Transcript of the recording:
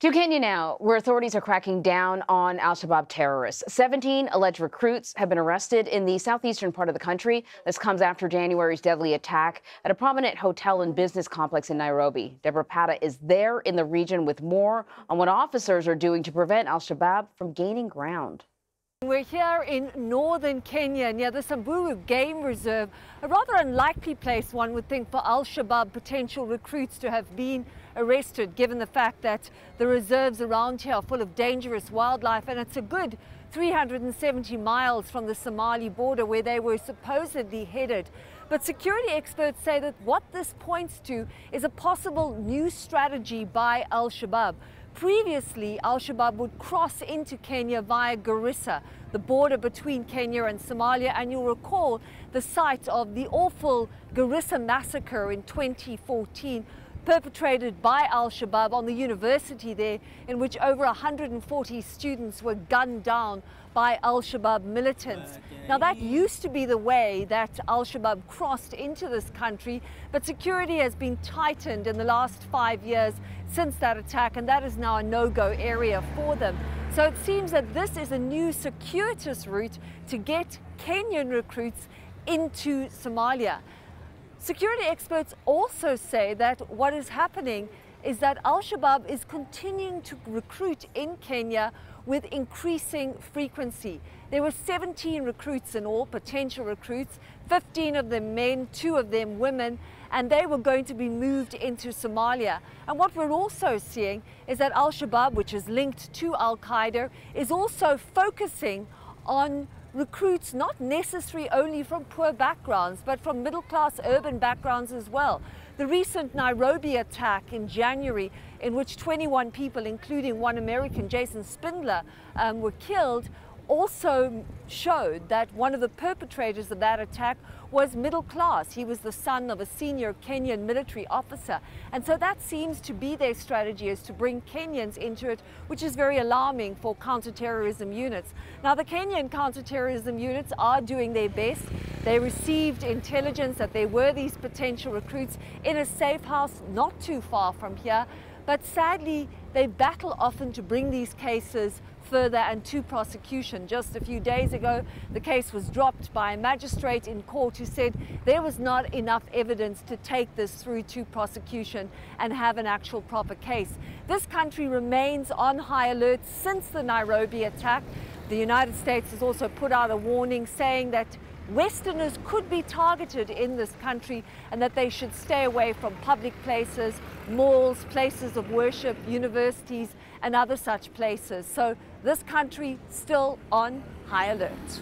To Kenya now, where authorities are cracking down on Al-Shabaab terrorists. 17 alleged recruits have been arrested in the southeastern part of the country. This comes after January's deadly attack at a prominent hotel and business complex in Nairobi. Debora Patta is there in the region with more on what officers are doing to prevent Al-Shabaab from gaining ground. We're here in northern Kenya near the Samburu Game Reserve, a rather unlikely place, one would think, for Al-Shabaab potential recruits to have been arrested, given the fact that the reserves around here are full of dangerous wildlife, and it's a good 370 miles from the Somali border where they were supposedly headed. But security experts say that what this points to is a possible new strategy by Al-Shabaab. Previously, Al-Shabaab would cross into Kenya via Garissa, the border between Kenya and Somalia, and you'll recall the site of the awful Garissa massacre in 2014, perpetrated by Al-Shabaab on the university there, in which over 140 students were gunned down by Al-Shabaab militants. Now, that used to be the way that Al-Shabaab crossed into this country, but security has been tightened in the last 5 years since that attack, and that is now a no-go area for them. So it seems that this is a new circuitous route to get Kenyan recruits into Somalia. Security experts also say that what is happening is that Al-Shabaab is continuing to recruit in Kenya with increasing frequency. There were 17 recruits in all, potential recruits, 15 of them men, 2 of them women, and they were going to be moved into Somalia. And what we're also seeing is that Al-Shabaab, which is linked to Al-Qaeda, is also focusing on recruits not necessarily only from poor backgrounds, but from middle-class urban backgrounds as well. The recent Nairobi attack in January, in which 21 people, including one American, Jason Spindler, were killed, also showed that one of the perpetrators of that attack was middle class. He was the son of a senior Kenyan military officer. And so that seems to be their strategy, is to bring Kenyans into it, which is very alarming for counterterrorism units. Now, the Kenyan counterterrorism units are doing their best. They received intelligence that there were these potential recruits in a safe house not too far from here. But sadly, they battle often to bring these cases further and to prosecution. Just a few days ago, the case was dropped by a magistrate in court who said there was not enough evidence to take this through to prosecution and have an actual proper case. This country remains on high alert since the Nairobi attack. The United States has also put out a warning saying that Westerners could be targeted in this country and that they should stay away from public places, malls, places of worship, universities, and other such places. So this country still on high alert.